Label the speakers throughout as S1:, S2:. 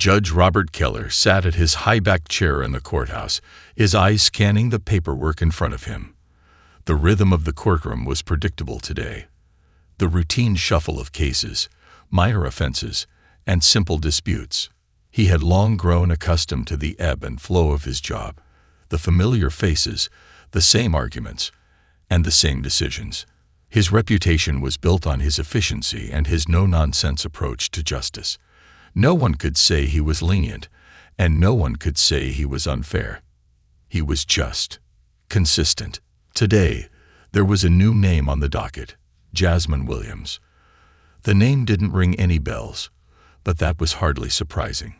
S1: Judge Robert Keller sat at his high-backed chair in the courthouse, his eyes scanning the paperwork in front of him. The rhythm of the courtroom was predictable today. The routine shuffle of cases, minor offenses, and simple disputes. He had long grown accustomed to the ebb and flow of his job, the familiar faces, the same arguments, and the same decisions. His reputation was built on his efficiency and his no-nonsense approach to justice. No one could say he was lenient, and no one could say he was unfair. He was just, consistent. Today, there was a new name on the docket, Jasmine Williams. The name didn't ring any bells, but that was hardly surprising.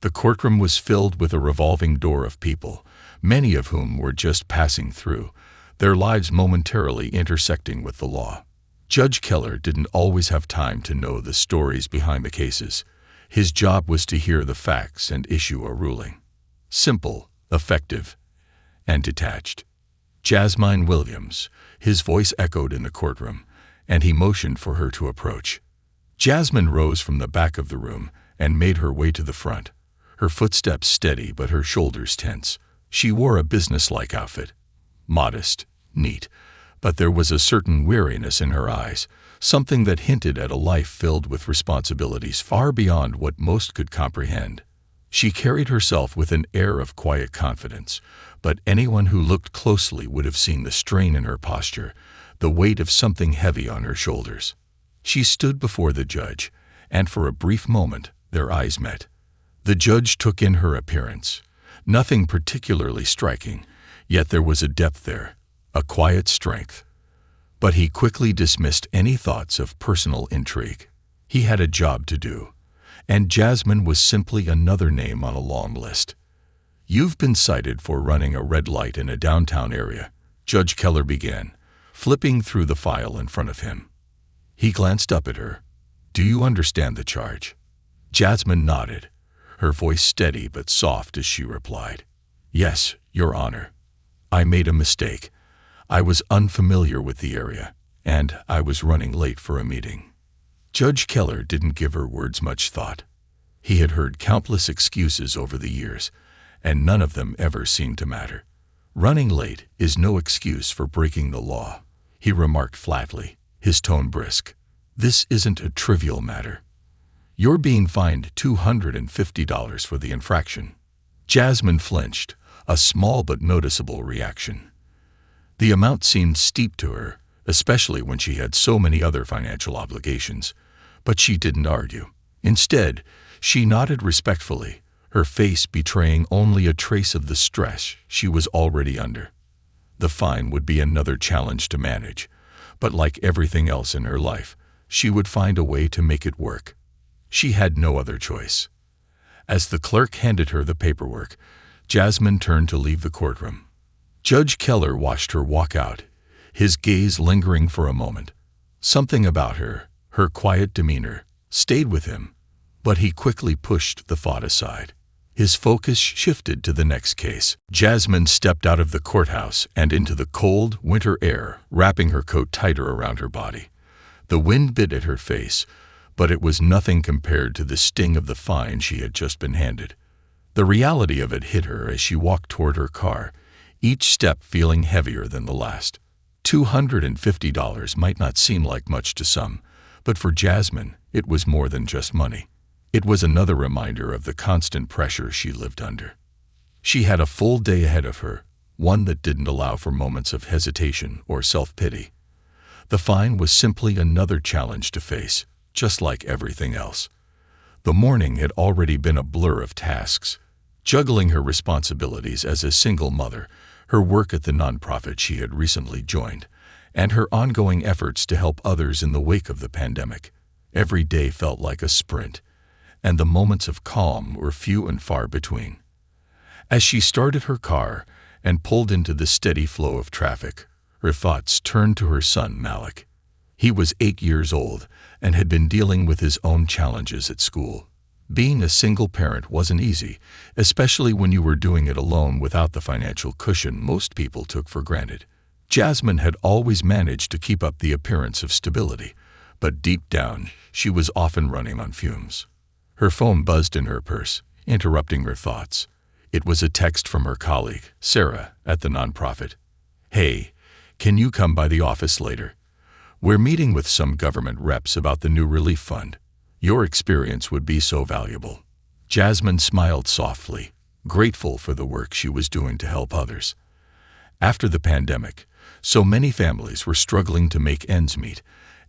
S1: The courtroom was filled with a revolving door of people, many of whom were just passing through, their lives momentarily intersecting with the law. Judge Keller didn't always have time to know the stories behind the cases. His job was to hear the facts and issue a ruling. Simple, effective, and detached. Jasmine Williams, his voice echoed in the courtroom, and he motioned for her to approach. Jasmine rose from the back of the room and made her way to the front, her footsteps steady but her shoulders tense. She wore a businesslike outfit, modest, neat, but there was a certain weariness in her eyes, something that hinted at a life filled with responsibilities far beyond what most could comprehend. She carried herself with an air of quiet confidence, but anyone who looked closely would have seen the strain in her posture, the weight of something heavy on her shoulders. She stood before the judge, and for a brief moment their eyes met. The judge took in her appearance. Nothing particularly striking, yet there was a depth there, a quiet strength. But he quickly dismissed any thoughts of personal intrigue. He had a job to do, and Jasmine was simply another name on a long list. "You've been cited for running a red light in a downtown area," Judge Keller began, flipping through the file in front of him. He glanced up at her. "Do you understand the charge?" Jasmine nodded, her voice steady but soft as she replied, "Yes, Your Honor. I made a mistake. I was unfamiliar with the area, and I was running late for a meeting." Judge Keller didn't give her words much thought. He had heard countless excuses over the years, and none of them ever seemed to matter. "Running late is no excuse for breaking the law," he remarked flatly, his tone brisk. "This isn't a trivial matter. You're being fined $250 for the infraction." Jasmine flinched, a small but noticeable reaction. The amount seemed steep to her, especially when she had so many other financial obligations, but she didn't argue. Instead, she nodded respectfully, her face betraying only a trace of the stress she was already under. The fine would be another challenge to manage, but like everything else in her life, she would find a way to make it work. She had no other choice. As the clerk handed her the paperwork, Jasmine turned to leave the courtroom. Judge Keller watched her walk out, his gaze lingering for a moment. Something about her, her quiet demeanor, stayed with him, but he quickly pushed the thought aside. His focus shifted to the next case. Jasmine stepped out of the courthouse and into the cold, winter air, wrapping her coat tighter around her body. The wind bit at her face, but it was nothing compared to the sting of the fine she had just been handed. The reality of it hit her as she walked toward her car, each step feeling heavier than the last. $250 might not seem like much to some, but for Jasmine, it was more than just money. It was another reminder of the constant pressure she lived under. She had a full day ahead of her, one that didn't allow for moments of hesitation or self-pity. The fine was simply another challenge to face, just like everything else. The morning had already been a blur of tasks, juggling her responsibilities as a single mother, her work at the nonprofit she had recently joined, and her ongoing efforts to help others in the wake of the pandemic. Every day felt like a sprint, and the moments of calm were few and far between. As she started her car and pulled into the steady flow of traffic, her thoughts turned to her son, Malik. He was 8 years old and had been dealing with his own challenges at school. Being a single parent wasn't easy, especially when you were doing it alone without the financial cushion most people took for granted. Jasmine had always managed to keep up the appearance of stability, but deep down, she was often running on fumes. Her phone buzzed in her purse, interrupting her thoughts. It was a text from her colleague, Sarah, at the nonprofit. "Hey, can you come by the office later? We're meeting with some government reps about the new relief fund. Your experience would be so valuable." Jasmine smiled softly, grateful for the work she was doing to help others. After the pandemic, so many families were struggling to make ends meet,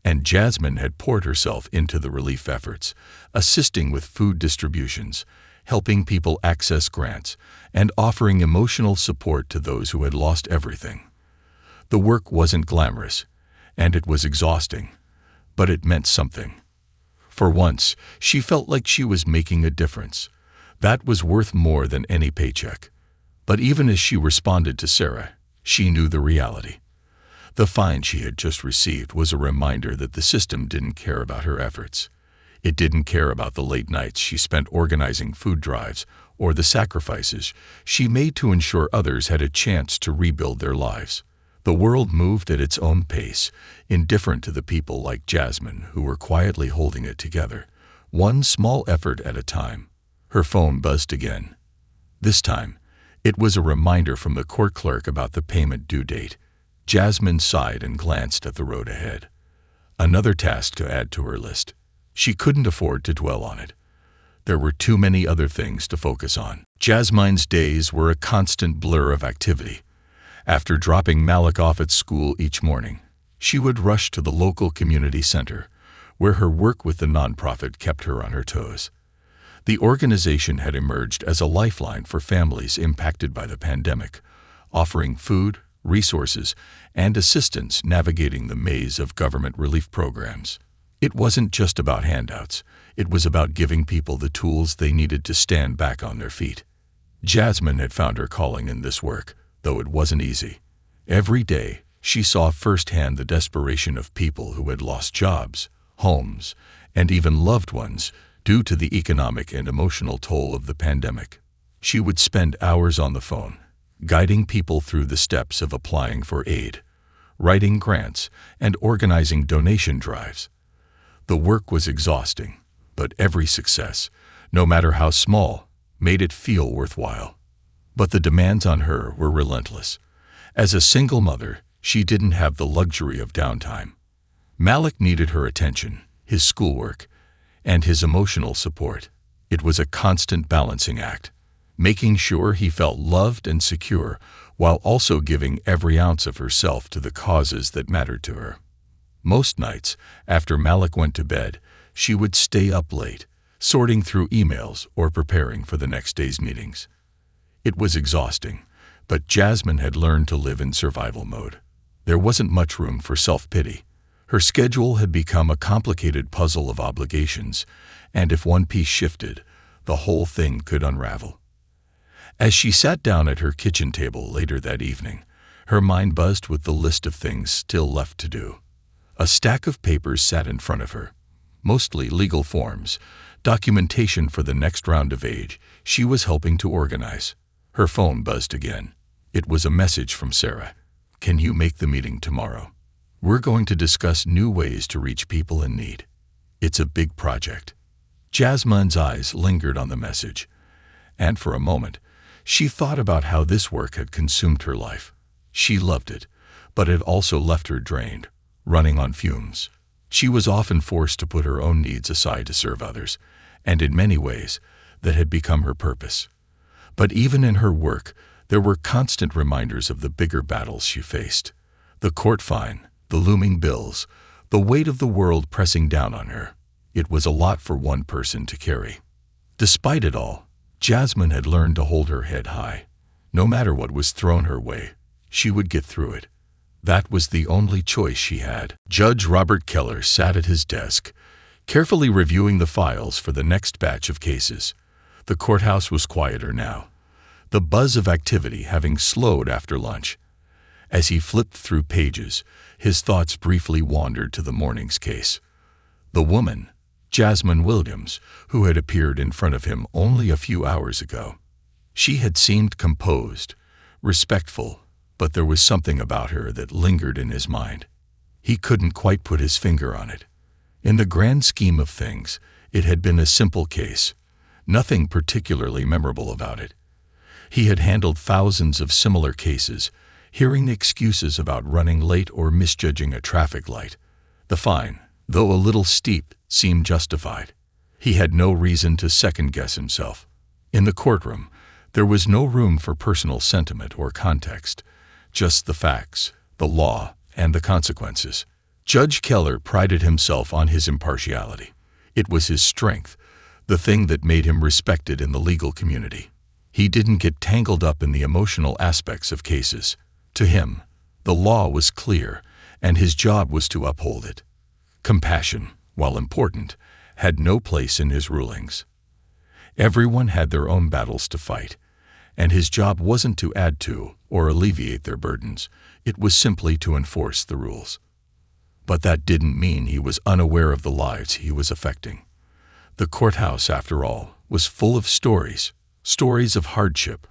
S1: and Jasmine had poured herself into the relief efforts, assisting with food distributions, helping people access grants, and offering emotional support to those who had lost everything. The work wasn't glamorous, and it was exhausting, but it meant something. For once, she felt like she was making a difference. That was worth more than any paycheck. But even as she responded to Sarah, she knew the reality. The fine she had just received was a reminder that the system didn't care about her efforts. It didn't care about the late nights she spent organizing food drives or the sacrifices she made to ensure others had a chance to rebuild their lives. The world moved at its own pace, indifferent to the people like Jasmine who were quietly holding it together, one small effort at a time. Her phone buzzed again. This time, it was a reminder from the court clerk about the payment due date. Jasmine sighed and glanced at the road ahead. Another task to add to her list. She couldn't afford to dwell on it. There were too many other things to focus on. Jasmine's days were a constant blur of activity. After dropping Malik off at school each morning, she would rush to the local community center, where her work with the nonprofit kept her on her toes. The organization had emerged as a lifeline for families impacted by the pandemic, offering food, resources, and assistance navigating the maze of government relief programs. It wasn't just about handouts. It was about giving people the tools they needed to stand back on their feet. Jasmine had found her calling in this work, though it wasn't easy. Every day, she saw firsthand the desperation of people who had lost jobs, homes, and even loved ones due to the economic and emotional toll of the pandemic. She would spend hours on the phone, guiding people through the steps of applying for aid, writing grants, and organizing donation drives. The work was exhausting, but every success, no matter how small, made it feel worthwhile. But the demands on her were relentless. As a single mother, she didn't have the luxury of downtime. Malik needed her attention, his schoolwork, and his emotional support. It was a constant balancing act, making sure he felt loved and secure while also giving every ounce of herself to the causes that mattered to her. Most nights, after Malik went to bed, she would stay up late, sorting through emails or preparing for the next day's meetings. It was exhausting, but Jasmine had learned to live in survival mode. There wasn't much room for self-pity. Her schedule had become a complicated puzzle of obligations, and if one piece shifted, the whole thing could unravel. As she sat down at her kitchen table later that evening, her mind buzzed with the list of things still left to do. A stack of papers sat in front of her, mostly legal forms, documentation for the next round of aid she was helping to organize. Her phone buzzed again. It was a message from Sarah. "Can you make the meeting tomorrow? We're going to discuss new ways to reach people in need. It's a big project." Jasmine's eyes lingered on the message, and for a moment, she thought about how this work had consumed her life. She loved it, but it also left her drained, running on fumes. She was often forced to put her own needs aside to serve others, and in many ways, that had become her purpose. But even in her work, there were constant reminders of the bigger battles she faced. The court fine, the looming bills, the weight of the world pressing down on her. It was a lot for one person to carry. Despite it all, Jasmine had learned to hold her head high. No matter what was thrown her way, she would get through it. That was the only choice she had. Judge Robert Keller sat at his desk, carefully reviewing the files for the next batch of cases. The courthouse was quieter now, the buzz of activity having slowed after lunch. As he flipped through pages, his thoughts briefly wandered to the morning's case. The woman, Jasmine Williams, who had appeared in front of him only a few hours ago. She had seemed composed, respectful, but there was something about her that lingered in his mind. He couldn't quite put his finger on it. In the grand scheme of things, It had been a simple case, nothing particularly memorable about it. He had handled thousands of similar cases, hearing excuses about running late or misjudging a traffic light. The fine, though a little steep, seemed justified. He had no reason to second-guess himself. In the courtroom, there was no room for personal sentiment or context, just the facts, the law, and the consequences. Judge Keller prided himself on his impartiality. It was his strength, the thing that made him respected in the legal community. He didn't get tangled up in the emotional aspects of cases. To him, the law was clear, and his job was to uphold it. Compassion, while important, had no place in his rulings. Everyone had their own battles to fight, and his job wasn't to add to or alleviate their burdens. It was simply to enforce the rules. But that didn't mean he was unaware of the lives he was affecting. The courthouse, after all, was full of stories of hardship,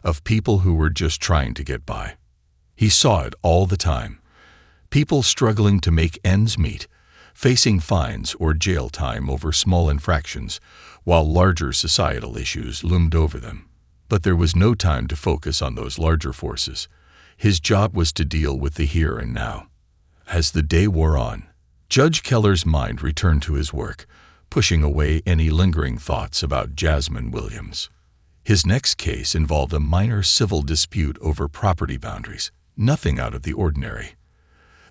S1: of people who were just trying to get by. He saw it all the time. People struggling to make ends meet, facing fines or jail time over small infractions, while larger societal issues loomed over them. But there was no time to focus on those larger forces. His job was to deal with the here and now. As the day wore on, Judge Keller's mind returned to his work, pushing away any lingering thoughts about Jasmine Williams. His next case involved a minor civil dispute over property boundaries, nothing out of the ordinary.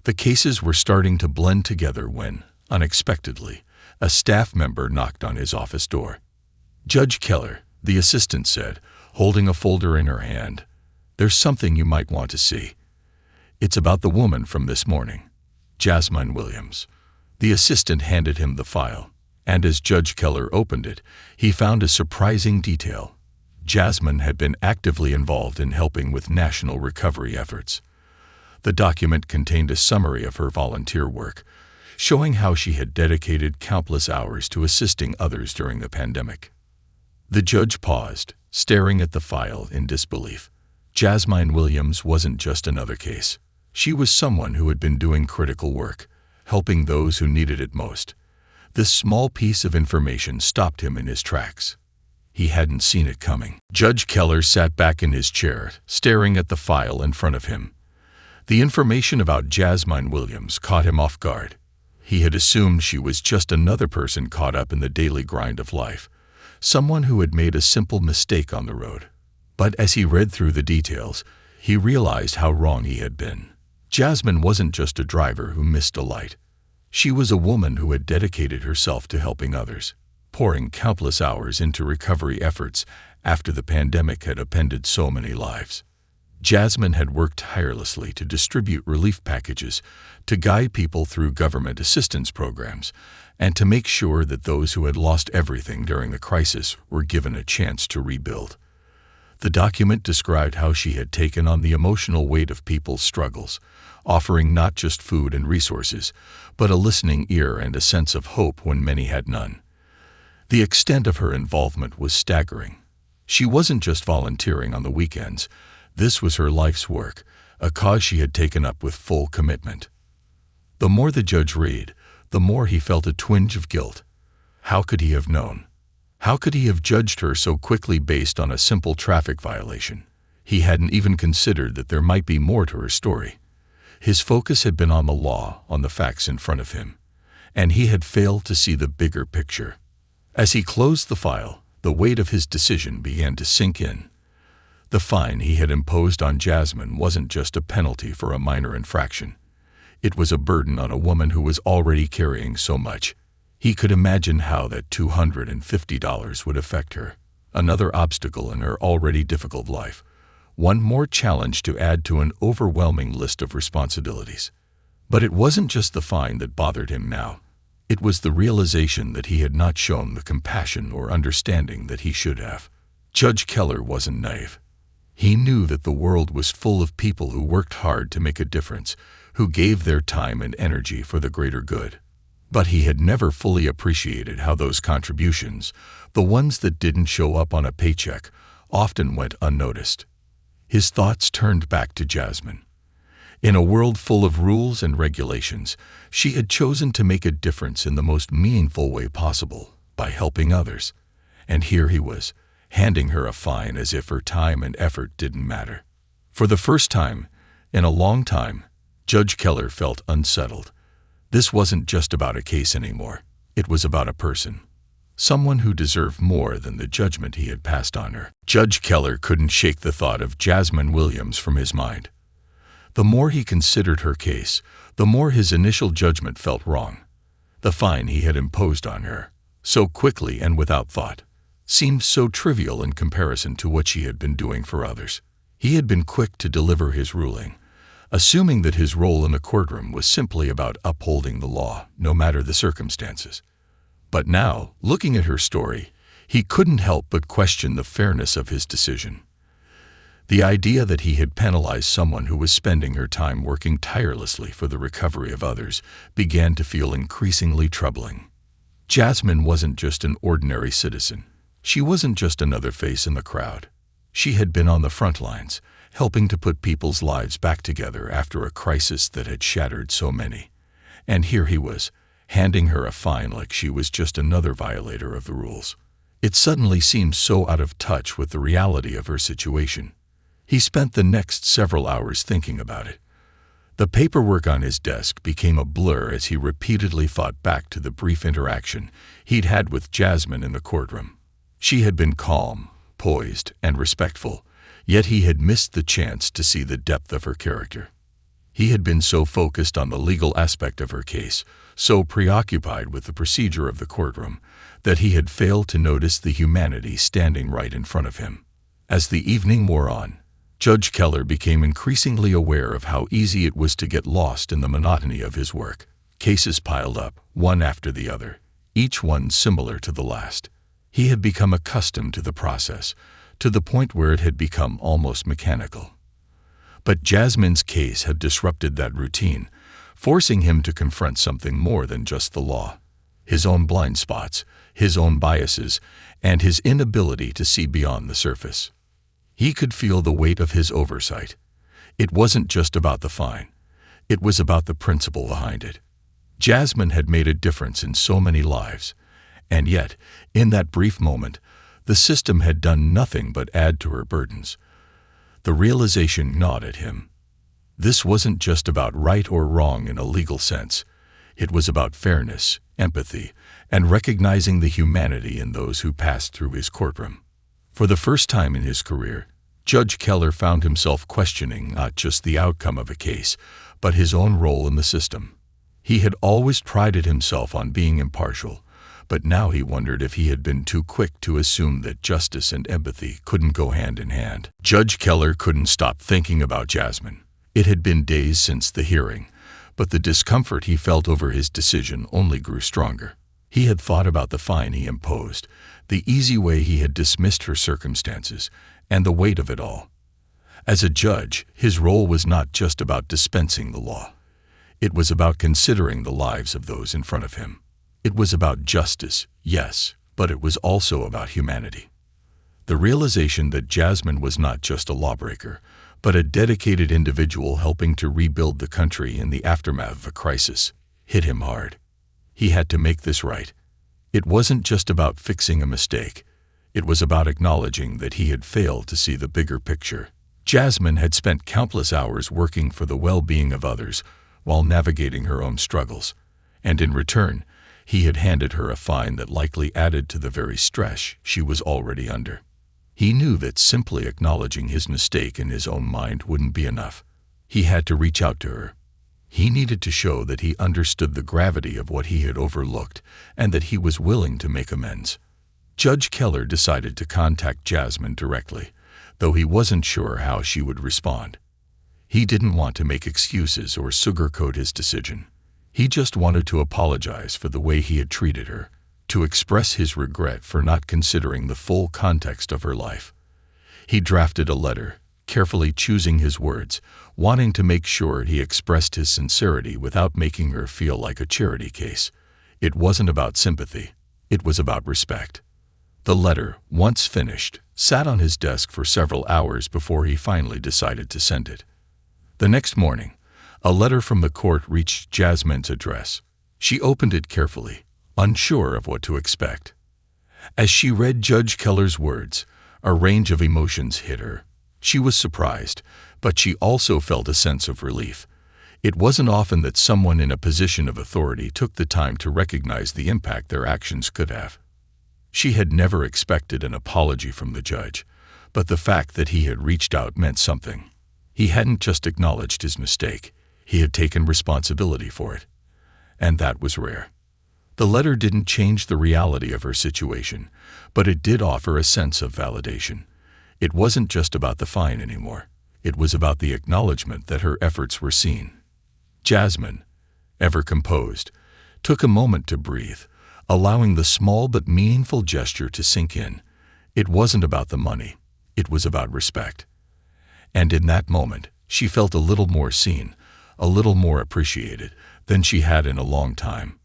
S1: The cases were starting to blend together when, unexpectedly, a staff member knocked on his office door. Judge Keller, the assistant said, holding a folder in her hand, "There's something you might want to see. It's about the woman from this morning, Jasmine Williams." The assistant handed him the file, and as Judge Keller opened it, he found a surprising detail. Jasmine had been actively involved in helping with national recovery efforts. The document contained a summary of her volunteer work, showing how she had dedicated countless hours to assisting others during the pandemic. The judge paused, staring at the file in disbelief. Jasmine Williams wasn't just another case. She was someone who had been doing critical work, helping those who needed it most. This small piece of information stopped him in his tracks. He hadn't seen it coming. Judge Keller sat back in his chair, staring at the file in front of him. The information about Jasmine Williams caught him off guard. He had assumed she was just another person caught up in the daily grind of life, someone who had made a simple mistake on the road. But as he read through the details, he realized how wrong he had been. Jasmine wasn't just a driver who missed a light. She was a woman who had dedicated herself to helping others, pouring countless hours into recovery efforts after the pandemic had upended so many lives. Jasmine had worked tirelessly to distribute relief packages, to guide people through government assistance programs, and to make sure that those who had lost everything during the crisis were given a chance to rebuild. The document described how she had taken on the emotional weight of people's struggles, offering not just food and resources, but a listening ear and a sense of hope when many had none. The extent of her involvement was staggering. She wasn't just volunteering on the weekends. This was her life's work, a cause she had taken up with full commitment. The more the judge read, the more he felt a twinge of guilt. How could he have known? How could he have judged her so quickly based on a simple traffic violation? He hadn't even considered that there might be more to her story. His focus had been on the law, on the facts in front of him, and he had failed to see the bigger picture. As he closed the file, the weight of his decision began to sink in. The fine he had imposed on Jasmine wasn't just a penalty for a minor infraction. It was a burden on a woman who was already carrying so much. He could imagine how that $250 would affect her. Another obstacle in her already difficult life. One more challenge to add to an overwhelming list of responsibilities. But it wasn't just the fine that bothered him now. It was the realization that he had not shown the compassion or understanding that he should have. Judge Keller wasn't naive. He knew that the world was full of people who worked hard to make a difference, who gave their time and energy for the greater good. But he had never fully appreciated how those contributions, the ones that didn't show up on a paycheck, often went unnoticed. His thoughts turned back to Jasmine. In a world full of rules and regulations, she had chosen to make a difference in the most meaningful way possible, by helping others. And here he was, handing her a fine as if her time and effort didn't matter. For the first time in a long time, Judge Keller felt unsettled. This wasn't just about a case anymore. It was about a person. Someone who deserved more than the judgment he had passed on her. Judge Keller couldn't shake the thought of Jasmine Williams from his mind. The more he considered her case, the more his initial judgment felt wrong. The fine he had imposed on her, so quickly and without thought, seemed so trivial in comparison to what she had been doing for others. He had been quick to deliver his ruling, assuming that his role in the courtroom was simply about upholding the law, no matter the circumstances. But now, looking at her story, he couldn't help but question the fairness of his decision. The idea that he had penalized someone who was spending her time working tirelessly for the recovery of others began to feel increasingly troubling. Jasmine wasn't just an ordinary citizen. She wasn't just another face in the crowd. She had been on the front lines, helping to put people's lives back together after a crisis that had shattered so many. And here he was, handing her a fine like she was just another violator of the rules. It suddenly seemed so out of touch with the reality of her situation. He spent the next several hours thinking about it. The paperwork on his desk became a blur as he repeatedly thought back to the brief interaction he'd had with Jasmine in the courtroom. She had been calm, poised, and respectful, yet he had missed the chance to see the depth of her character. He had been so focused on the legal aspect of her case, so preoccupied with the procedure of the courtroom, that he had failed to notice the humanity standing right in front of him. As the evening wore on, Judge Keller became increasingly aware of how easy it was to get lost in the monotony of his work. Cases piled up, one after the other, each one similar to the last. He had become accustomed to the process, to the point where it had become almost mechanical. But Jasmine's case had disrupted that routine, forcing him to confront something more than just the law. His own blind spots, his own biases, and his inability to see beyond the surface. He could feel the weight of his oversight. It wasn't just about the fine. It was about the principle behind it. Jasmine had made a difference in so many lives, and yet, in that brief moment, the system had done nothing but add to her burdens. The realization gnawed at him. This wasn't just about right or wrong in a legal sense. It was about fairness, empathy, and recognizing the humanity in those who passed through his courtroom. For the first time in his career, Judge Keller found himself questioning not just the outcome of a case, but his own role in the system. He had always prided himself on being impartial, but now he wondered if he had been too quick to assume that justice and empathy couldn't go hand in hand. Judge Keller couldn't stop thinking about Jasmine. It had been days since the hearing, but the discomfort he felt over his decision only grew stronger. He had thought about the fine he imposed, the easy way he had dismissed her circumstances, and the weight of it all. As a judge, his role was not just about dispensing the law. It was about considering the lives of those in front of him. It was about justice, yes, but it was also about humanity. The realization that Jasmine was not just a lawbreaker, but a dedicated individual helping to rebuild the country in the aftermath of a crisis, hit him hard. He had to make this right. It wasn't just about fixing a mistake. It was about acknowledging that he had failed to see the bigger picture. Jasmine had spent countless hours working for the well-being of others while navigating her own struggles, and in return, he had handed her a fine that likely added to the very stress she was already under. He knew that simply acknowledging his mistake in his own mind wouldn't be enough. He had to reach out to her. He needed to show that he understood the gravity of what he had overlooked and that he was willing to make amends. Judge Keller decided to contact Jasmine directly, though he wasn't sure how she would respond. He didn't want to make excuses or sugarcoat his decision. He just wanted to apologize for the way he had treated her, to express his regret for not considering the full context of her life. He drafted a letter, carefully choosing his words, wanting to make sure he expressed his sincerity without making her feel like a charity case. It wasn't about sympathy. It was about respect. The letter, once finished, sat on his desk for several hours before he finally decided to send it. The next morning, a letter from the court reached Jasmine's address. She opened it carefully, unsure of what to expect. As she read Judge Keller's words, a range of emotions hit her. She was surprised, but she also felt a sense of relief. It wasn't often that someone in a position of authority took the time to recognize the impact their actions could have. She had never expected an apology from the judge, but the fact that he had reached out meant something. He hadn't just acknowledged his mistake, he had taken responsibility for it. And that was rare. The letter didn't change the reality of her situation, but it did offer a sense of validation. It wasn't just about the fine anymore. It was about the acknowledgement that her efforts were seen. Jasmine, ever composed, took a moment to breathe, allowing the small but meaningful gesture to sink in. It wasn't about the money. It was about respect. And in that moment, she felt a little more seen, a little more appreciated than she had in a long time.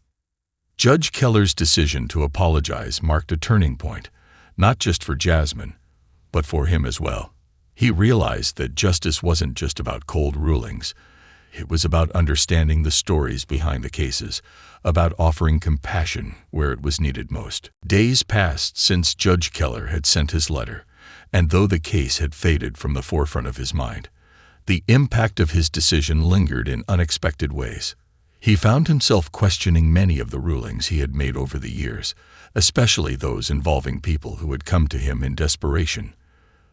S1: Judge Keller's decision to apologize marked a turning point, not just for Jasmine, but for him as well. He realized that justice wasn't just about cold rulings. It was about understanding the stories behind the cases, about offering compassion where it was needed most. Days passed since Judge Keller had sent his letter, and though the case had faded from the forefront of his mind, the impact of his decision lingered in unexpected ways. He found himself questioning many of the rulings he had made over the years, especially those involving people who had come to him in desperation.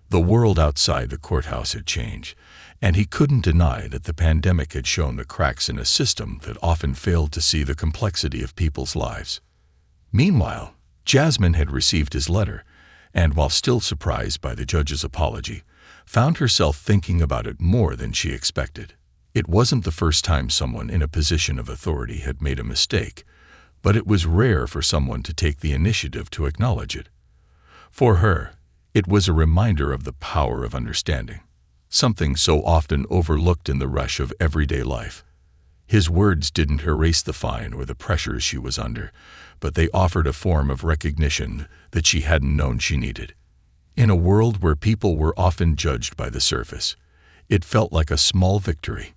S1: The world outside the courthouse had changed, and he couldn't deny that the pandemic had shown the cracks in a system that often failed to see the complexity of people's lives. Meanwhile, Jasmine had received his letter, and while still surprised by the judge's apology, found herself thinking about it more than she expected. It wasn't the first time someone in a position of authority had made a mistake, but it was rare for someone to take the initiative to acknowledge it. For her, it was a reminder of the power of understanding, something so often overlooked in the rush of everyday life. His words didn't erase the fine or the pressures she was under, but they offered a form of recognition that she hadn't known she needed. In a world where people were often judged by the surface, it felt like a small victory.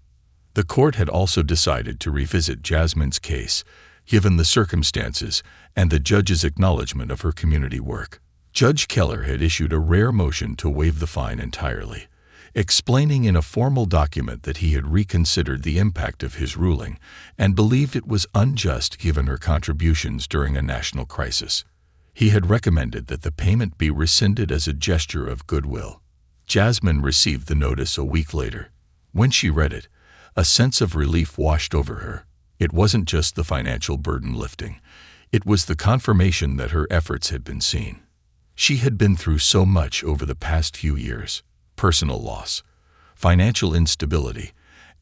S1: The court had also decided to revisit Jasmine's case, given the circumstances and the judge's acknowledgement of her community work. Judge Keller had issued a rare motion to waive the fine entirely, explaining in a formal document that he had reconsidered the impact of his ruling and believed it was unjust given her contributions during a national crisis. He had recommended that the payment be rescinded as a gesture of goodwill. Jasmine received the notice a week later. When she read it, a sense of relief washed over her. It wasn't just the financial burden lifting. It was the confirmation that her efforts had been seen. She had been through so much over the past few years: personal loss, financial instability,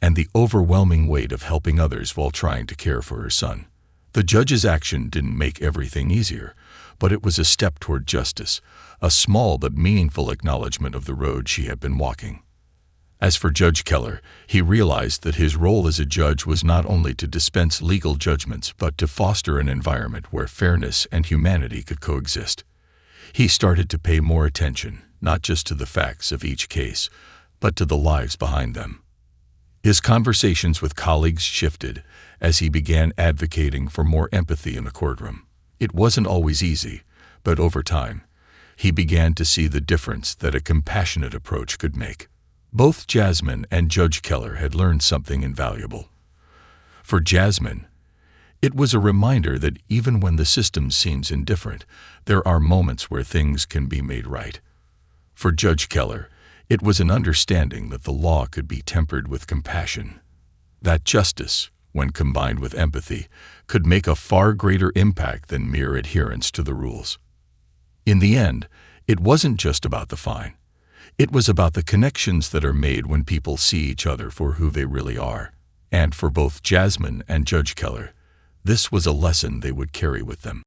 S1: and the overwhelming weight of helping others while trying to care for her son. The judge's action didn't make everything easier, but it was a step toward justice, a small but meaningful acknowledgement of the road she had been walking. As for Judge Keller, he realized that his role as a judge was not only to dispense legal judgments but to foster an environment where fairness and humanity could coexist. He started to pay more attention, not just to the facts of each case, but to the lives behind them. His conversations with colleagues shifted as he began advocating for more empathy in the courtroom. It wasn't always easy, but over time, he began to see the difference that a compassionate approach could make. Both Jasmine and Judge Keller had learned something invaluable. For Jasmine, it was a reminder that even when the system seems indifferent, there are moments where things can be made right. For Judge Keller, it was an understanding that the law could be tempered with compassion, that justice, when combined with empathy, could make a far greater impact than mere adherence to the rules. In the end, it wasn't just about the fine. It was about the connections that are made when people see each other for who they really are. And for both Jasmine and Judge Keller, this was a lesson they would carry with them.